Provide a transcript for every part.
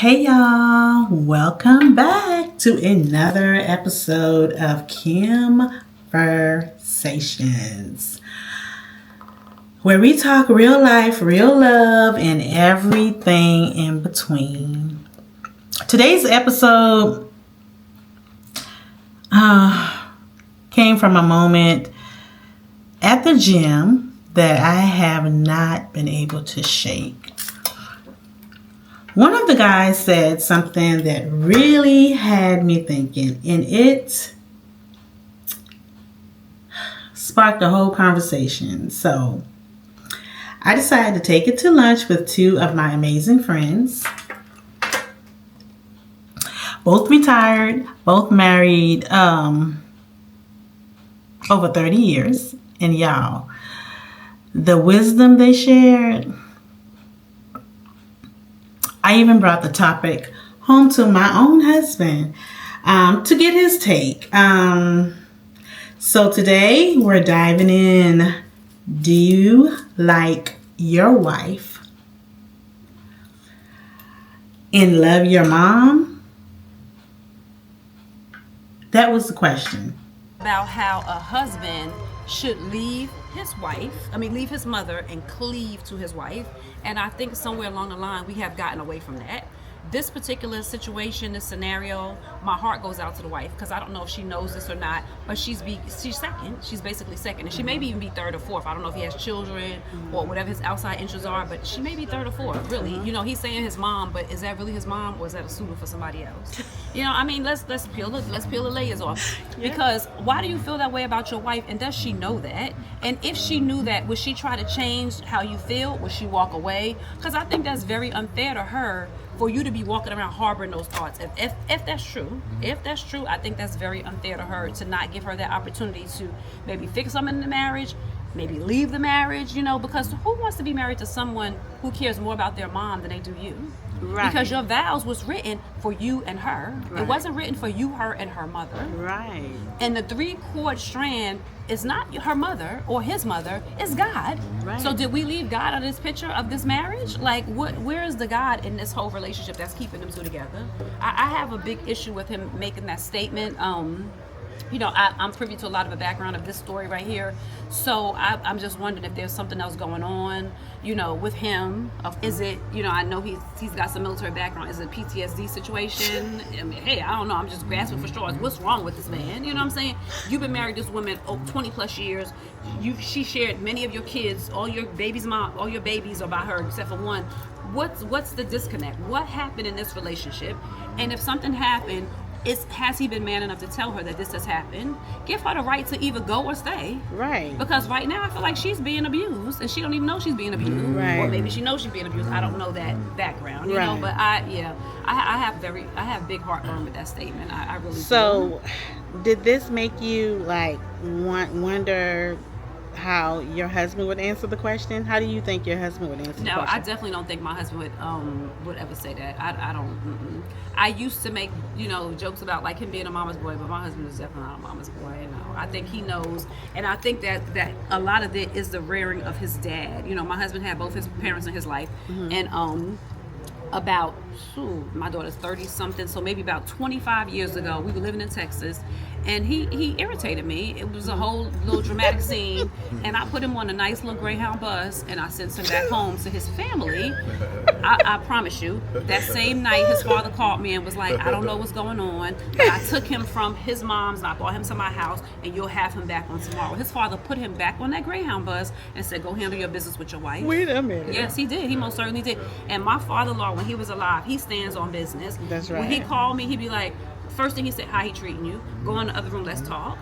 Hey y'all, welcome back to another episode of mversations, where we talk real life, real love, and everything in between. Today's episode came from a moment at the gym that I have not been able to shake. One of the guys said something that really had me thinking, and it sparked a whole conversation. So I decided to take it to lunch with two of my amazing friends, both retired, both married over 30 years. And y'all, the wisdom they shared, I even brought the topic home to my own husband to get his take. So today we're diving in. Do you like your wife and love your mom? That was the question. About how a husband should leave his mother and cleave to his wife. And I think somewhere along the line we have gotten away from that. This particular situation, this scenario, my heart goes out to the wife, because I don't know if she knows this or not, but she's second. She's basically second, and she may even be third or fourth. I don't know if he has children or whatever his outside interests are, but she may be third or fourth. Really, he's saying his mom, but is that really his mom, or is that a suitor for somebody else? Let's peel the layers off. Yeah. Because why do you feel that way about your wife, and does she know that? And if she knew that, would she try to change how you feel? Would she walk away? Because I think that's very unfair to her for you to be walking around harboring those thoughts. If that's true, I think that's very unfair to her to not give her that opportunity to maybe fix something in the marriage, maybe leave the marriage, because who wants to be married to someone who cares more about their mom than they do you? Right. Because your vows was written for you and her. Right. It wasn't written for you, her, and her mother. Right. And the 3-cord strand is not her mother or his mother, it's God. Right. So did we leave God out of this picture of this marriage? Like, where is the God in this whole relationship that's keeping them two together? I have a big issue with him making that statement. I'm privy to a lot of the background of this story right here. So I'm just wondering if there's something else going on, with him. Is it, I know he's got some military background. Is it a PTSD situation? I mean, hey, I don't know. I'm just grasping for straws. What's wrong with this man? You know what I'm saying? You've been married to this woman 20 plus years. She shared many of your kids. All your babies are by her except for one. What's the disconnect? What happened in this relationship? And if something happened, has he been man enough to tell her that this has happened? Give her the right to either go or stay. Right. Because right now I feel like she's being abused and she don't even know she's being abused. Right. Or maybe she knows she's being abused. I don't know that background. But I have big heartburn with that statement. I really do. So did this make you wonder how your husband would answer the question? How do you think your husband would answer the question? No, I definitely don't think my husband would ever say that. I don't. I used to make jokes about like him being a mama's boy, but my husband is definitely not a mama's boy. I think he knows, and I think that a lot of it is the rearing of his dad. My husband had both his parents in his life, and about my daughter's 30 something, so maybe about 25 years ago, we were living in Texas, and he irritated me. It was a whole little dramatic scene, and I put him on a nice little Greyhound bus, and I sent him back home to his family. I promise you, that same night, his father called me and was like, I don't know what's going on, but I took him from his mom's, and I brought him to my house, and you'll have him back on tomorrow. His father put him back on that Greyhound bus and said, go handle your business with your wife. Wait a minute. Yes, he did. He most certainly did. And my father-in-law, when he was alive, he stands on business. That's right. When he called me, he'd be like, first thing he said, how he treating you? Go in the other room, let's talk.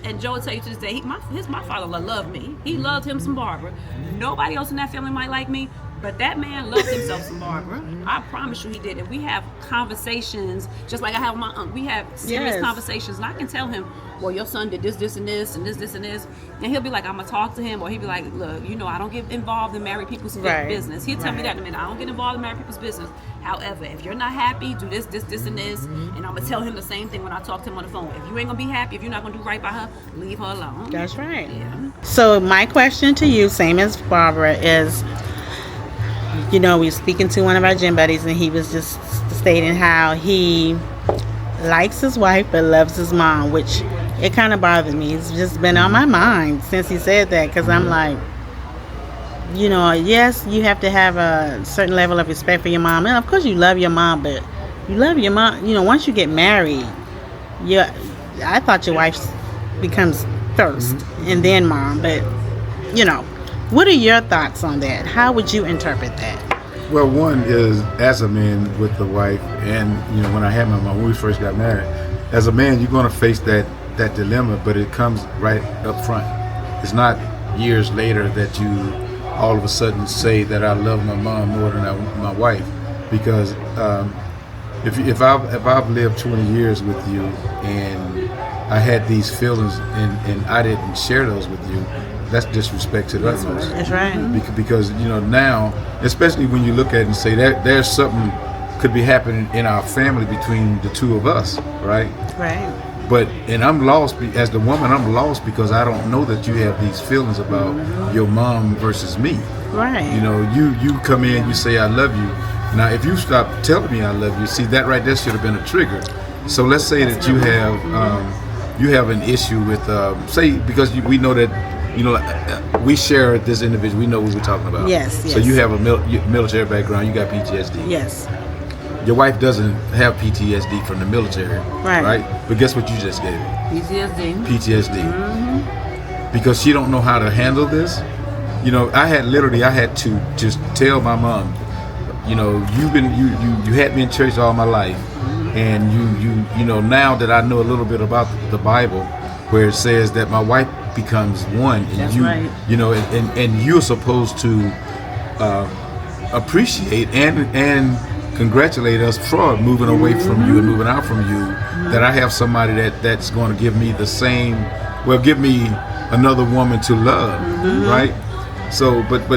And Joe will tell you to this day, my father-in-law loved me. He loved him some Barbara. Nobody else in that family might like me, but that man loved himself some Barbara. I promise you he did. And we have conversations, just like I have with my aunt. We have serious conversations, and I can tell him, well, your son did this, and this, and this, and this. And he'll be like, I'm going to talk to him. Or he'll be like, look, I don't get involved in married people's business. He'll tell me that in a minute. I don't get involved in married people's business. However, if you're not happy, do this, and this. And I'm going to tell him the same thing when I talk to him on the phone. If you ain't going to be happy, if you're not going to do right by her, leave her alone. That's right. Yeah. So my question to you, same as Barbara, is, we were speaking to one of our gym buddies, and he was just stating how he likes his wife but loves his mom, which it kind of bothers me. It's just been on my mind since he said that, because I'm like, yes, you have to have a certain level of respect for your mom, and of course you love your mom, but you love your mom, once you get married, I thought your wife becomes first and then mom, but what are your thoughts on that? How would you interpret that? Well, one is, as a man with the wife, and when I had my mom, when we first got married, as a man, you're going to face that dilemma, but it comes right up front. It's not years later that you all of a sudden say that I love my mom more than my wife, because if I've lived 20 years with you and I had these feelings and I didn't share those with you, that's disrespect to the utmost. That's right. Because now, especially when you look at it and say that there's something could be happening in our family between the two of us, right? Right. And I'm lost as the woman. I'm lost because I don't know that you have these feelings about your mom versus me. Right. You come in, you say I love you. Now, if you stop telling me I love you, see, that right there should have been a trigger. So let's say that you have an issue with because we know that we share this individual. We know what we're talking about. Yes. So you have a military background. You got PTSD. Yes. Your wife doesn't have PTSD from the military, right? But guess what you just gave her? PTSD. Because she don't know how to handle this. I had to just tell my mom, you had me in church all my life, and you now that I know a little bit about the Bible, where it says that my wife becomes one, and That's right. And you're supposed to appreciate and congratulate us for moving away from you and moving out from you, that I have somebody that's going to give me give me another woman to love, right? So, but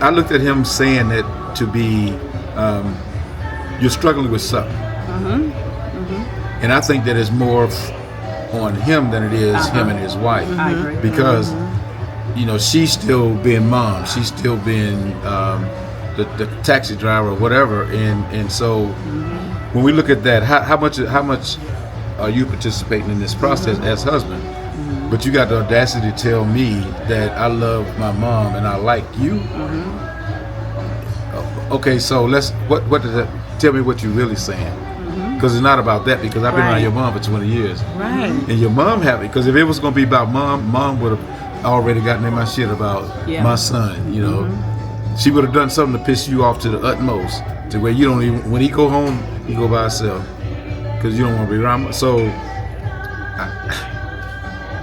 I looked at him saying that to be, you're struggling with something, and I think that is more on him than it is him and his wife. I agree. Because she's still being mom, she's still being the taxi driver or whatever, and so when we look at that, how much are you participating in this process as husband? But you got the audacity to tell me that I love my mom and I like you. Okay, so what does that tell me? What you really saying? Because it's not about that, because I've been around your mom for 20 years. Right. And your mom because if it was going to be about mom would have already gotten in my shit about my son, She would have done something to piss you off to the utmost, to where you don't even, when he go home, he go by himself, because you don't want to be around. So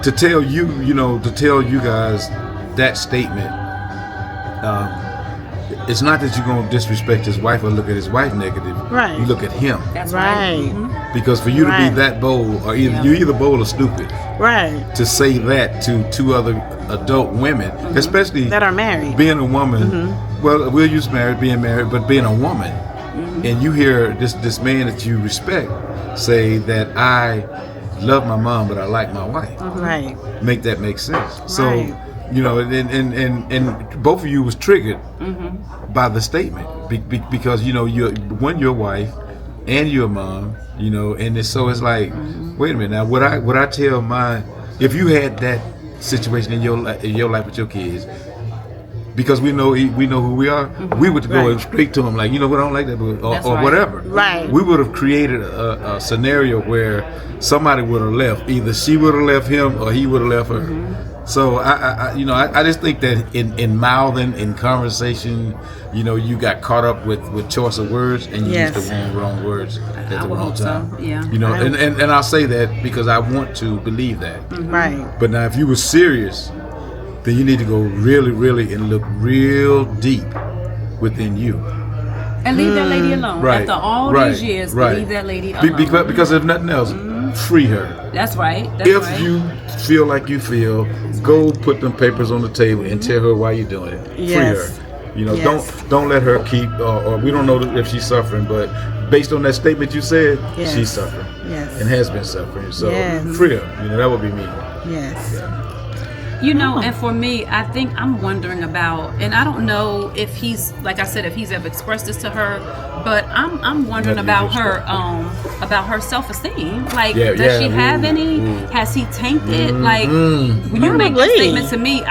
to tell you guys that statement, it's not that you're going to disrespect his wife or look at his wife negative. Right. You look at him. That's right. Because for you to be that bold, or you're either bold or stupid. Right. To say that to two other adult women, especially that are married, being a woman. Well, we'll use being married, but being a woman, and you hear this man that you respect say that I love my mom, but I like my wife. Right. Make that make sense. So. Right. And both of you was triggered by the statement because you're your wife and your mom, and it's like, wait a minute now, would I tell if you had that situation in your life with your kids, because we know who we are, we would go straight to them like, what, I don't like that, or whatever. Right. We would have created a scenario where somebody would have left, either she would have left him or he would have left her. So I just think that in mouthing, in conversation, you got caught up with choice of words, and you used the wrong words at the wrong time. So, yeah. And I'll say that because I want to believe that. Right. But now, if you were serious, then you need to go really, really and look real deep within you. And leave that lady alone. Right. After all these years, leave that lady alone. Because if nothing else, free her. That's right. If you feel like you feel, go put them papers on the table and tell her why you're doing it. Yes. Free her. Don't let her keep, or we don't know if she's suffering, but based on that statement you said, she's suffering. Yes. And has been suffering. So yes. Free her. That would be me. Yes. Yeah. You know, and for me, I think I'm wondering about, and I don't know if he's, like I said, if he's ever expressed this to her, but I'm wondering about her self-esteem. Like, does she have any? Has he tanked? Like, when you make that statement to me,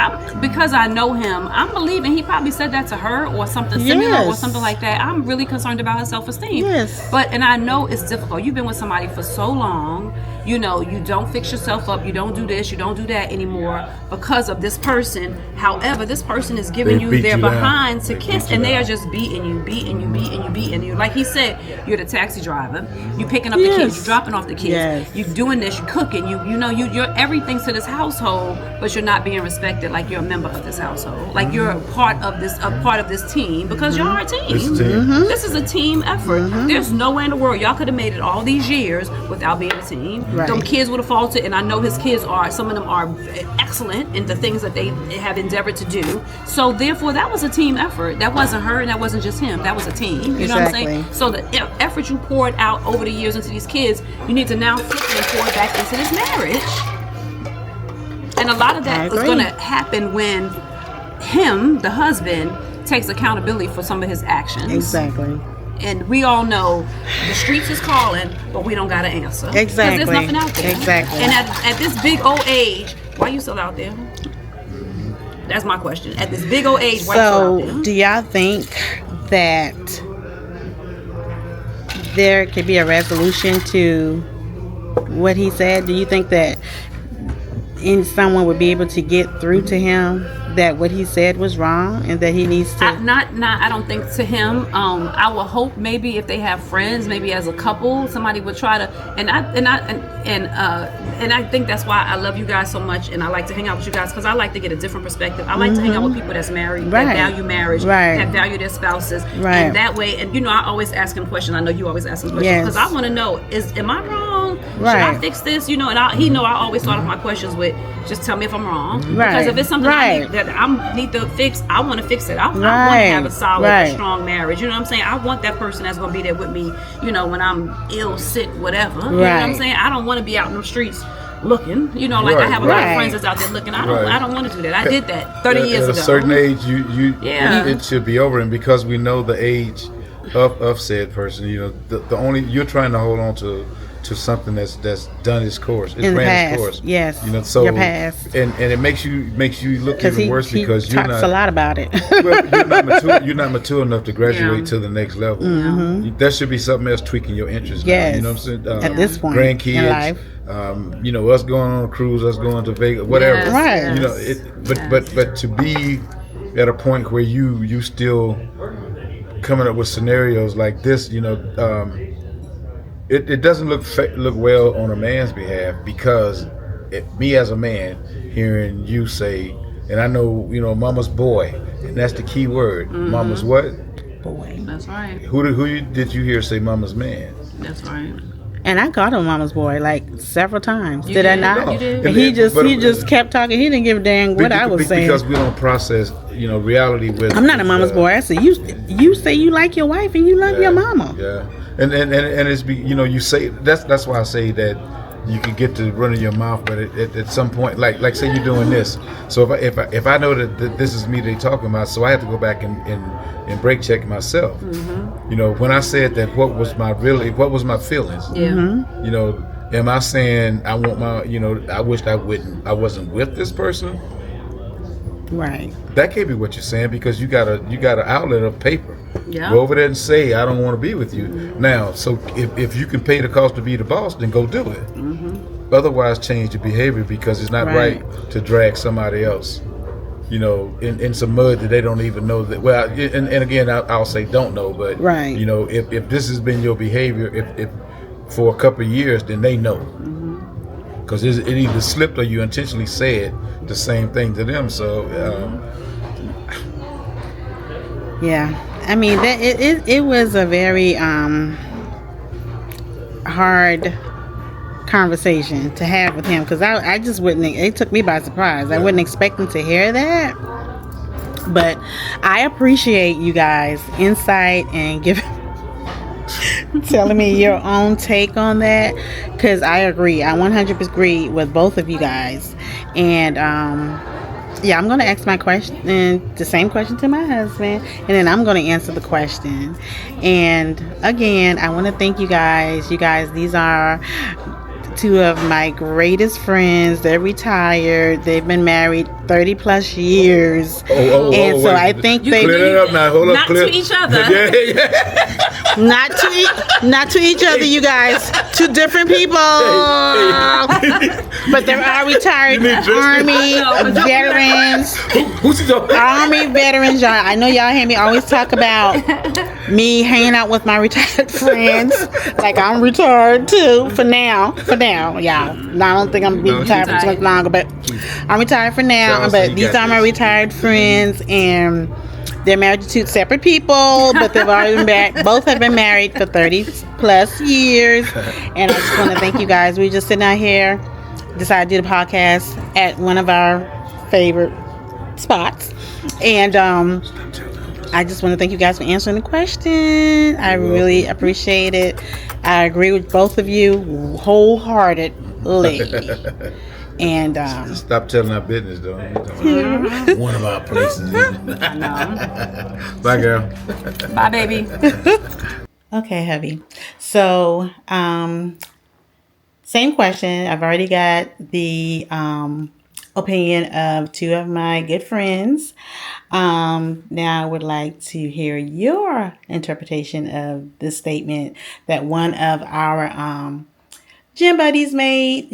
because I know him, I'm believing he probably said that to her or something similar or something like that. I'm really concerned about her self-esteem. Yes. And I know it's difficult. You've been with somebody for so long. You know, you don't fix yourself up. You don't do this. You don't do that anymore because of this person. However, this person is giving you their behind to kiss, and they are just beating you. Like he said, you're the taxi driver. You picking up the kids. You dropping off the kids. You doing this. You cooking. You're everything to this household, but you're not being respected like you're a member of this household. Like you're a part of this team because y'all are a team. This is a team effort. There's no way in the world y'all could have made it all these years without being a team. Them kids would have faltered, and I know his kids some of them are excellent in the things that they have endeavored to do. So therefore, that was a team effort. That wasn't her, and that wasn't just him. That was a team. You know what I'm saying? So the effort you poured out over the years into these kids, you need to now flip it and pour it back into this marriage. And a lot of that is going to happen when him, the husband, takes accountability for some of his actions. Exactly. And we all know the streets is calling, but we don't got to answer. Exactly. Because there's nothing out there. Exactly. And at this big old age, why are you still out there? That's my question. At this big old age, why are you still out there? So, do y'all think that there could be a resolution to what he said? Do you think that someone would be able to get through to him that what he said was wrong and that he needs to I don't think to him. I will hope maybe if they have friends, maybe as a couple, somebody would try to and I think that's why I love you guys so much, and I like to hang out with you guys because I like to get a different perspective. I like to hang out with people that's married, that value marriage, that value their spouses, and that way. And you know, I always ask him questions. I know you always ask him questions because I want to know: am I wrong? Should I fix this? You know, and I always start off my questions with, just tell me if I'm wrong. Because if it's something that I need to fix, I want to fix it. I want to have a solid, strong marriage. You know what I'm saying? I want that person that's going to be there with me, you know, when I'm ill, sick, whatever. You know what I'm saying? I don't want to be out in the streets looking, you know, like I have a lot of friends that's out there looking. I don't want to do that. I did that 30 years ago. At a certain age, it should be over. And because we know the age of said person, you know, the only, you're trying to hold on to something that's done its course. It's ran its course. Yes. You know, so your past. And it makes you look even worse because he talks a lot about it. Well, you're not mature enough to graduate to the next level. There should be something else tweaking your interest. Yes. You know what I'm saying? At this point grandkids, in life. You know, us going on a cruise, us going to Vegas, whatever. Yes. Right. You know, but to be at a point where you still coming up with scenarios like this, you know, it doesn't look well on a man's behalf because me as a man hearing you say, and I know, you know, mama's boy, and that's the key word. Mama's what? Boy. That's right. Who did you hear say mama's man? That's right. And I called him mama's boy like several times. Did I not? You did. And he just kept talking. He didn't give a dang what I was saying. Because we don't process, you know, reality with. I'm not a mama's boy. I said you say you like your wife and you love your mama. Yeah. And it's you know, you say that's why I say that you can get to running your mouth, but at some point, like say you're doing this. So if I know that this is me they talking about, so I have to go back and break check myself. You know, when I said that, what was my feelings? Yeah. You know, am I saying I want my, you know, I wished I wasn't with this person? Right. That can't be what you're saying because you got an outlet of paper. Yeah. Go over there and say I don't want to be with you. Now, so if you can pay the cost to be the boss, then go do it. Otherwise, change your behavior because it's not right to drag somebody else, you know, in some mud that they don't even know that. Well, and again, I'll say don't know, but you know, if this has been your behavior, if for a couple of years, then they know. Because it either slipped or you intentionally said the same thing to them. So, yeah, I mean that it was a very hard conversation to have with him because I just wouldn't. It took me by surprise. I wasn't expecting to hear that, but I appreciate you guys' insight and telling me your own take on that because I agree. I 100% agree with both of you guys, and Yeah, I'm going to ask my question, the same question to my husband, and then I'm going to answer the question. And again, I want to thank you guys. You guys, these are two of my greatest friends. They're retired. They've been married 30 plus years. And so wait. I think You they Clear that up now. Hold up. Not Clear. to each other. Yeah. not to each other, you guys. Two different people. But there are retired Army veterans. Who's he talking? Army veterans, y'all. I know y'all hear me always talk about me hanging out with my retired friends. Like I'm retired too for now, y'all. Now, I don't think I'm gonna be retired for too much longer, but I'm retired for now. But these are my retired friends, and they're married to two separate people, but they've already been married. Both have been married for 30 plus years, and I just want to thank you guys. We just sitting out here, decided to do the podcast at one of our favorite spots, and I just want to thank you guys for answering the question. I really appreciate it. I agree with both of you wholeheartedly. And stop telling our business, though. One of our places. Bye, girl. Bye, baby. okay, hubby. So, same question. I've already got the opinion of two of my good friends. Now I would like to hear your interpretation of the statement that one of our gym buddies made,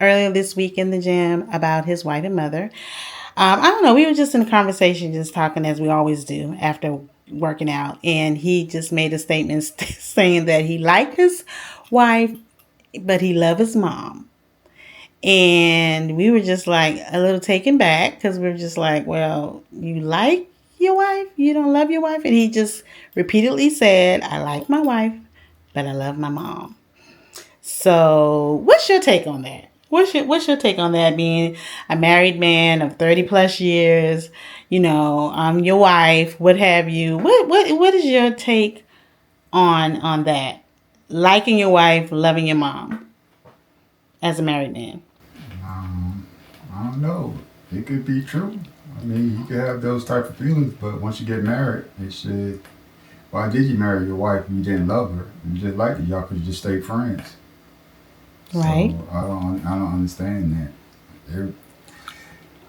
earlier this week in the gym about his wife and mother. I don't know. We were just in a conversation, just talking as we always do after working out. And he just made a statement saying that he liked his wife, but he loved his mom. And we were just like a little taken back because we were just like, well, you like your wife? You don't love your wife? And he just repeatedly said, I like my wife, but I love my mom. So what's your take on that? What's your take on that, being a married man of 30 plus years, your wife, what have you? What is your take on that? Liking your wife, loving your mom as a married man? I don't know. It could be true. I mean, you could have those type of feelings, but once you get married, it should. Why did you marry your wife if you didn't love her? You just liked it. Y'all could just stay friends. Right. So I don't understand that.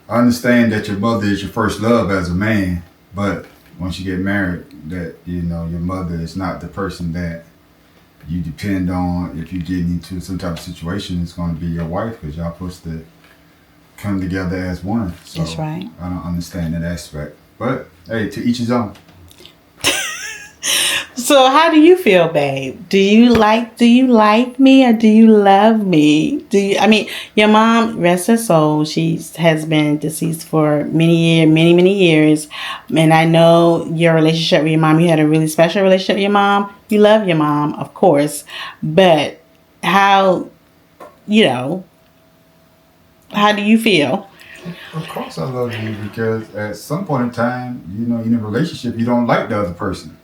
I understand that your mother is your first love as a man, but once you get married, that your mother is not the person that you depend on. If you get into some type of situation, it's going to be your wife, because y'all supposed to come together as one. So That's right. I don't understand that aspect. But hey, to each his own. So how do you feel, babe? Do you like me, or do you love me? Your mom, rest her soul, she has been deceased for many years. And I know your relationship with your mom, you had a really special relationship with your mom. You love your mom, of course. But how do you feel? Of course I love you, because at some point in time, in a relationship, you don't like the other person.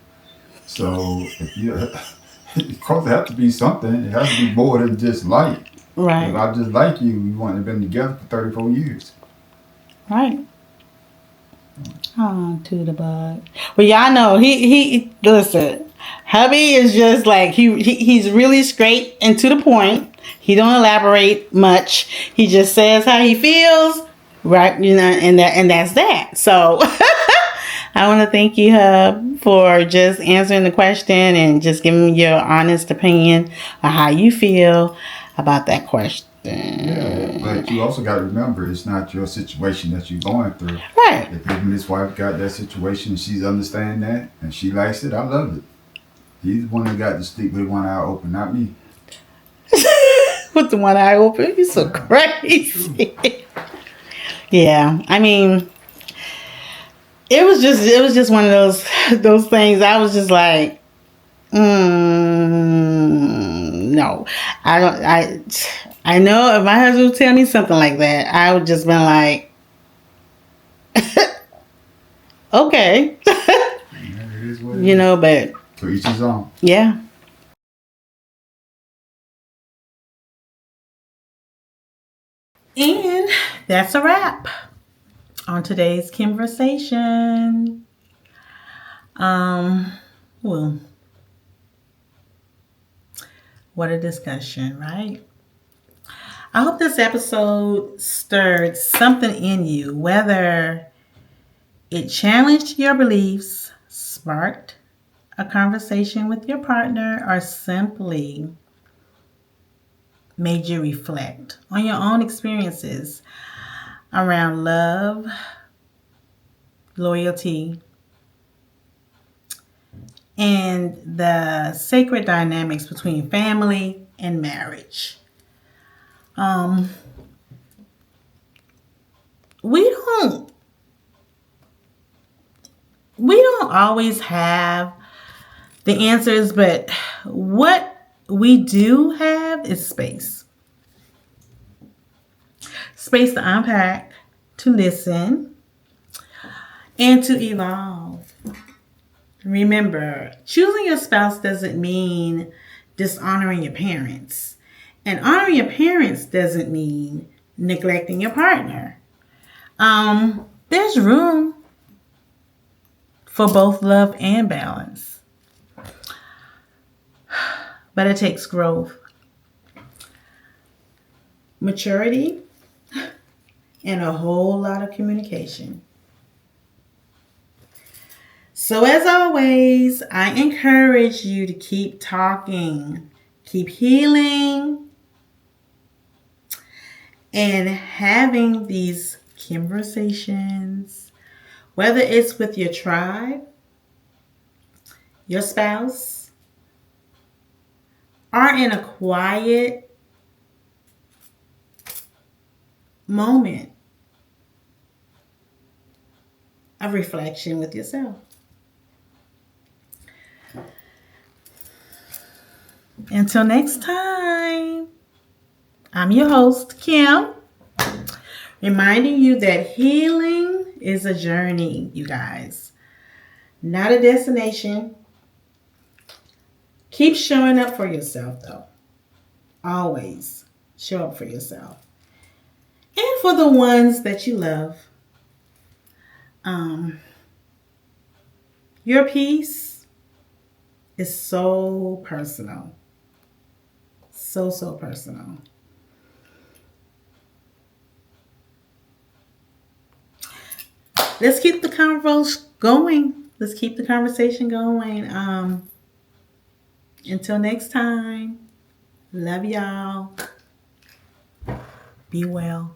So if of course, it has to be something. It has to be more than just like. Right. If I just like you, we wouldn't have been together for 34 years. Right. Oh, to the bug. Well, y'all know he listen. Hubby is just like he's really straight and to the point. He don't elaborate much. He just says how he feels, right? And that's that. So I want to thank you, Hub, for just answering the question and just giving your honest opinion on how you feel about that question. Yeah, but you also got to remember, it's not your situation that you're going through. Right. If even his wife got that situation and she's understand that and she likes it, I love it. He's the one that got to sleep with one eye open, not me. With the one eye open? You're so crazy. Yeah, I mean, it was just one of those things. I was just like, no, I don't. I know if my husband would tell me something like that, I would just been like, okay, Yeah, it is what it is. but To each his own. yeah. And that's a wrap on today's conversation. Well, what a discussion, right? I hope this episode stirred something in you, whether it challenged your beliefs, sparked a conversation with your partner, or simply made you reflect on your own experiences around love, loyalty, and the sacred dynamics between family and marriage. Um, we don't always have the answers, but what we do have is space. Space to unpack, to listen, and to evolve. Remember, choosing your spouse doesn't mean dishonoring your parents. And honoring your parents doesn't mean neglecting your partner. There's room for both love and balance. But it takes growth, maturity, and a whole lot of communication. So as always, I encourage you to keep talking, keep healing, and having these conversations, whether it's with your tribe, your spouse, or in a quiet moment of reflection with yourself. Until next time, I'm your host, Kim, reminding you that healing is a journey, you guys, not a destination. Keep showing up for yourself, though. Always show up for yourself. And for the ones that you love. Your peace is so personal. So personal. Let's keep the convo going. Let's keep the conversation going. Until next time, love y'all. Be well.